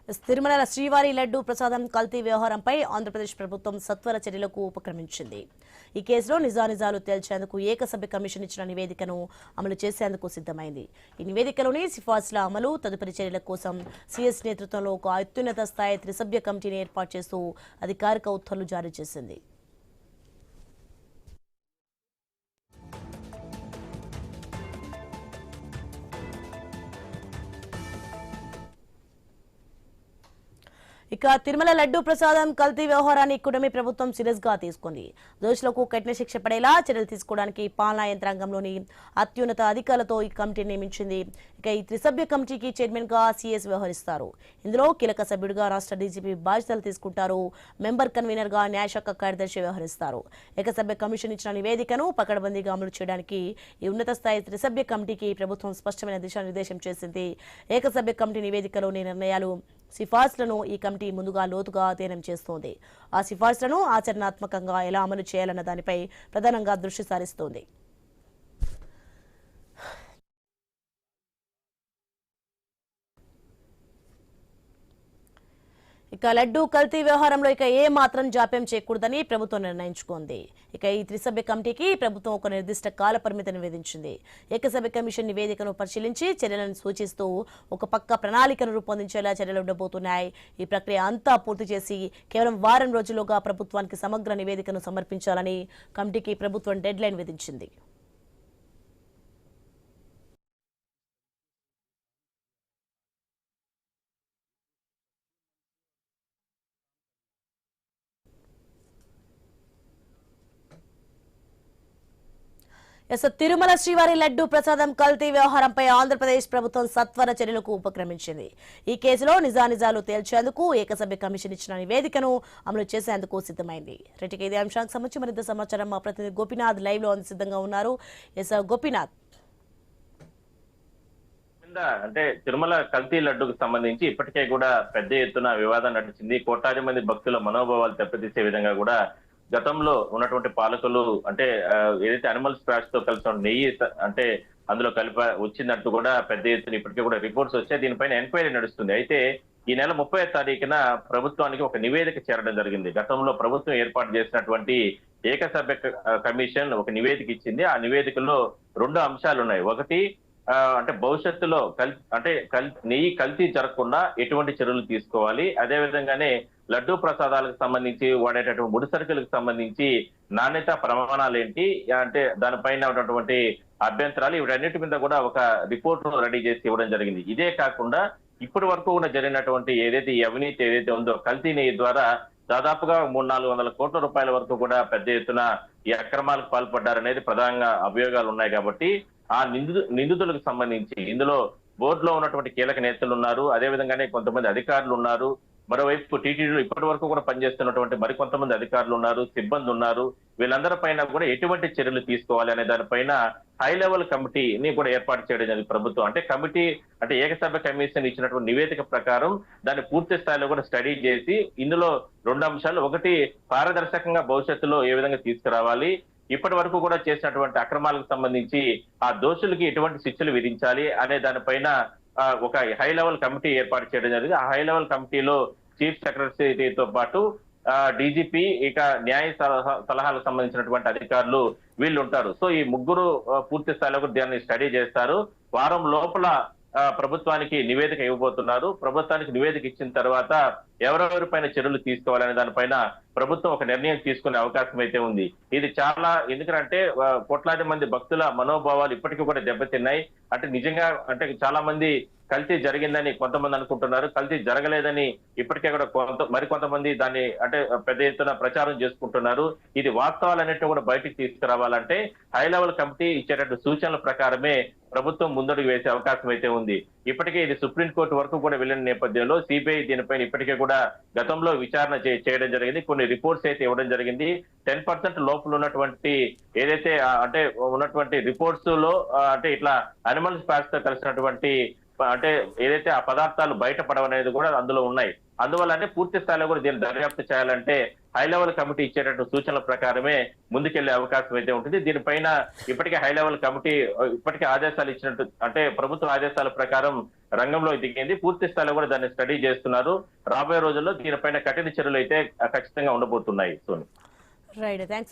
తిరుమల శ్రీవారి లడ్డు ప్రసాదం కల్తీ వ్యవహారంపై ఆంధ్రప్రదేశ్ ప్రభుత్వం సత్వర చర్యలకు ఉపక్రమించింది. ఈ కేసులో నిజానిజాలు తేల్చేందుకు ఏకసభ్య కమిషన్ ఇచ్చిన నివేదికను అమలు చేసేందుకు సిద్ధమైంది. ఈ నివేదికలోని సిఫార్సుల అమలు, తదుపరి చర్యల కోసం సీఎస్ నేతృత్వంలో ఒక అత్యున్నత స్థాయి త్రిసభ్య కమిటీని ఏర్పాటు చేస్తూ అధికారిక ఉత్తర్వులు జారీ చేసింది. ఇక తిరుమల లడ్డు ప్రసాదం కల్తీ వ్యవహారాన్ని కూటమి ప్రభుత్వం సీరియస్ గా తీసుకుంది. దోషులకు కఠిన శిక్ష పడేలా చర్యలు తీసుకోవడానికి పాలనా యంత్రాంగంలోని అత్యున్నత అధికారులతో ఈ కమిటీ నియమించింది. ఇక ఈ త్రిసభ్య కమిటీకి చైర్మన్ గా సీఎస్ వ్యవహరిస్తారు. ఇందులో కీలక సభ్యుడిగా రాష్ట్ర డీజీపీ బాధ్యతలు తీసుకుంటారు. మెంబర్ కన్వీనర్ గా న్యాయశాఖ కార్యదర్శి వ్యవహరిస్తారు. ఏకసభ్య కమిషన్ ఇచ్చిన నివేదికను పకడ్బందీగా అమలు చేయడానికి ఈ ఉన్నత స్థాయి త్రిసభ్య కమిటీకి ప్రభుత్వం స్పష్టమైన దిశానిర్దేశం చేసింది. ఏకసభ్య కమిటీ నివేదికలోని నిర్ణయాలు, సిఫార్సులను ఈ కమిటీ ముందుగా లోతుగా అధ్యయనం చేస్తోంది. ఆ సిఫార్సులను ఆచరణాత్మకంగా ఎలా అమలు చేయాలన్న దానిపై ప్రధానంగా దృష్టి సారిస్తోంది. ఇక లడ్డూ కల్తీ వ్యవహారంలో ఏ మాత్రం జాప్యం చేయకూడదని ప్రభుత్వం నిర్ణయించుకుంది. ఇక ఈ త్రిసభ్య కమిటీకి ప్రభుత్వం ఒక నిర్దిష్ట కాల పరిమితిని విధించింది. ఏకసభ్య కమిషన్ నివేదికను పరిశీలించి చర్యలను సూచిస్తూ ఒక పక్క ప్రణాళికను రూపొందించేలా చర్యలు ఉండబోతున్నాయి. ఈ ప్రక్రియ అంతా పూర్తి చేసి కేవలం వారం రోజుల్లోగా ప్రభుత్వానికి సమగ్ర నివేదికను సమర్పించాలని కమిటీకి ప్రభుత్వం డెడ్ లైన్ విధించింది. తిరుమల శ్రీవారి లడ్డు ప్రసాదం కల్తీ వ్యవహారంపై ఆంధ్రప్రదేశ్ ప్రభుత్వం సత్వర చర్యలకు ఉపక్రమించింది. ఈ కేసులో నిజానిజాలు తేల్చేందుకు ఏకసభ్య కమిషన్ ఇచ్చిన నివేదికను అమలు చేసేందుకు సిద్ధమైంది. ఇదే అంశానికి సంబంధించి మరింత సమాచారం మా ప్రతినిధి గోపీనాథ్ లైవ్ లో సిద్ధంగా ఉన్నారు. గోపీనాథ్, అంటే తిరుమల కల్తీ లడ్డుకు సంబంధించి ఇప్పటికే కూడా పెద్ద ఎత్తున వివాదం నడిచింది. కోట్లాది మంది భక్తుల మనోభావాలు దెబ్బతీసే విధంగా కూడా గతంలో ఉన్నటువంటి పాలకులు అంటే ఏదైతే అనిమల్ స్క్రాచ్ తో కలిసి నెయ్యి అంటే అందులో వచ్చిందంటూ కూడా పెద్ద ఎత్తున ఇప్పటికే కూడా రిపోర్ట్స్ వచ్చాయి. దీనిపైన ఎంక్వైరీ నడుస్తుంది. అయితే ఈ నెల 30వ తారీఖున ప్రభుత్వానికి ఒక నివేదిక చేరడం జరిగింది. గతంలో ప్రభుత్వం ఏర్పాటు చేసినటువంటి ఏకసభ్య కమిషన్ ఒక నివేదిక ఇచ్చింది. ఆ నివేదికలో 2 అంశాలు ఉన్నాయి. ఒకటి అంటే భవిష్యత్తులో నెయ్యి కల్తీ జరగకుండా ఎటువంటి చర్యలు తీసుకోవాలి, అదే విధంగానే లడ్డూ ప్రసాదాలకు సంబంధించి వాడేటటువంటి ముడి సరుకులకు సంబంధించి నాణ్యత ప్రమాణాలు ఏంటి, అంటే దానిపైన ఉన్నటువంటి అభ్యంతరాలు, వీటన్నిటి మీద కూడా ఒక రిపోర్ట్ రెడీ చేసి ఇవ్వడం జరిగింది. ఇదే కాకుండా ఇప్పటి వరకు కూడా జరిగినటువంటి ఏదైతే ఈ అవినీతి ఏదైతే ఉందో కల్తీ నెయ్యి ద్వారా దాదాపుగా 300-400 కోట్ల రూపాయల వరకు కూడా పెద్ద ఎత్తున ఈ అక్రమాలకు పాల్పడ్డారనేది ప్రధానంగా అభియోగాలు ఉన్నాయి. కాబట్టి ఆ నిందితులకు సంబంధించి ఇందులో బోర్డులో ఉన్నటువంటి కీలక నేతలు ఉన్నారు, అదే విధంగానే కొంతమంది అధికారులు ఉన్నారు. మరోవైపు టీటీడీలో ఇప్పటి వరకు కూడా పనిచేస్తున్నటువంటి మరికొంతమంది అధికారులు ఉన్నారు, సిబ్బంది ఉన్నారు. వీళ్ళందరి పైన కూడా ఎటువంటి చర్యలు తీసుకోవాలి అనే దానిపైన హై లెవెల్ కమిటీని కూడా ఏర్పాటు చేయడం జరిగింది ప్రభుత్వం. అంటే కమిటీ అంటే ఏకసభ్య కమిషన్ ఇచ్చినటువంటి నివేదిక ప్రకారం దాన్ని పూర్తి స్థాయిలో కూడా స్టడీ చేసి ఇందులో 2 అంశాలు, ఒకటి పారదర్శకంగా భవిష్యత్తులో ఏ విధంగా తీసుకురావాలి, ఇప్పటి వరకు కూడా చేసినటువంటి అక్రమాలకు సంబంధించి ఆ దోషులకి ఎటువంటి శిక్షలు విధించాలి అనే దానిపైన ఒక హై లెవెల్ కమిటీ ఏర్పాటు చేయడం జరిగింది. ఆ హై లెవెల్ కమిటీలో చీఫ్ సెక్రటరీతో పాటు డీజీపీ, ఇక న్యాయ సలహాలకు సంబంధించినటువంటి అధికారులు వీళ్ళు ఉంటారు. సో ఈ ముగ్గురు పూర్తి స్థాయిలో దాన్ని స్టడీ చేస్తారు. వారం లోపల ప్రభుత్వానికి నివేదిక ఇవ్వబోతున్నారు. ప్రభుత్వానికి నివేదిక ఇచ్చిన తర్వాత ఎవరెవరి పైన చర్యలు తీసుకోవాలనే దానిపైన ప్రభుత్వం ఒక నిర్ణయం తీసుకునే అవకాశం అయితే ఉంది. ఇది చాలా, ఎందుకంటే కోట్లాది మంది భక్తుల మనోభావాలు ఇప్పటికీ కూడా దెబ్బతిన్నాయి. అంటే నిజంగా అంటే చాలా మంది కల్తీ జరిగిందని కొంతమంది అనుకుంటున్నారు, కల్తీ జరగలేదని ఇప్పటికే కూడా మరికొంతమంది దాన్ని అంటే పెద్ద ఎత్తున ప్రచారం చేసుకుంటున్నారు. ఇది వాస్తవాలన్నింటినీ కూడా బయటికి తీసుకురావాలంటే హై లెవెల్ కమిటీ ఇచ్చేటట్టు సూచనల ప్రకారమే ప్రభుత్వం ముందడుగు వేసే అవకాశం అయితే ఉంది. ఇప్పటికే ఇది సుప్రీంకోర్టు వరకు కూడా వెళ్ళిన నేపథ్యంలో సిబిఐ దీనిపైన ఇప్పటికే కూడా గతంలో విచారణ చేయడం జరిగింది. కొన్ని రిపోర్ట్స్ అయితే ఇవ్వడం జరిగింది. 10% లోపల ఉన్నటువంటి ఏదైతే అంటే ఉన్నటువంటి రిపోర్ట్స్ లో అంటే ఇట్లా అనిమల్ స్పాట్స్ తో కలిసినటువంటి అంటే ఏదైతే ఆ పదార్థాలు బయటపడవనేది కూడా అందులో ఉన్నాయి. అందువల్లనే పూర్తి స్థాయిలో కూడా దీన్ని దర్యాప్తు చేయాలంటే హై లెవెల్ కమిటీ ఇచ్చేటట్టు సూచనల ప్రకారమే ముందుకెళ్లే అవకాశం అయితే ఉంటుంది. దీనిపైన ఇప్పటికే హై లెవెల్ కమిటీ ఇప్పటికే ఆదేశాలు ఇచ్చినట్టు, అంటే ప్రభుత్వ ఆదేశాల ప్రకారం రంగంలో దిగింది. పూర్తి స్థాయిలో కూడా దాన్ని స్టడీ చేస్తున్నారు. రాబోయే రోజుల్లో దీనిపైన కఠిన చర్యలు అయితే ఖచ్చితంగా ఉండబోతున్నాయి. సోని. Right, thanks.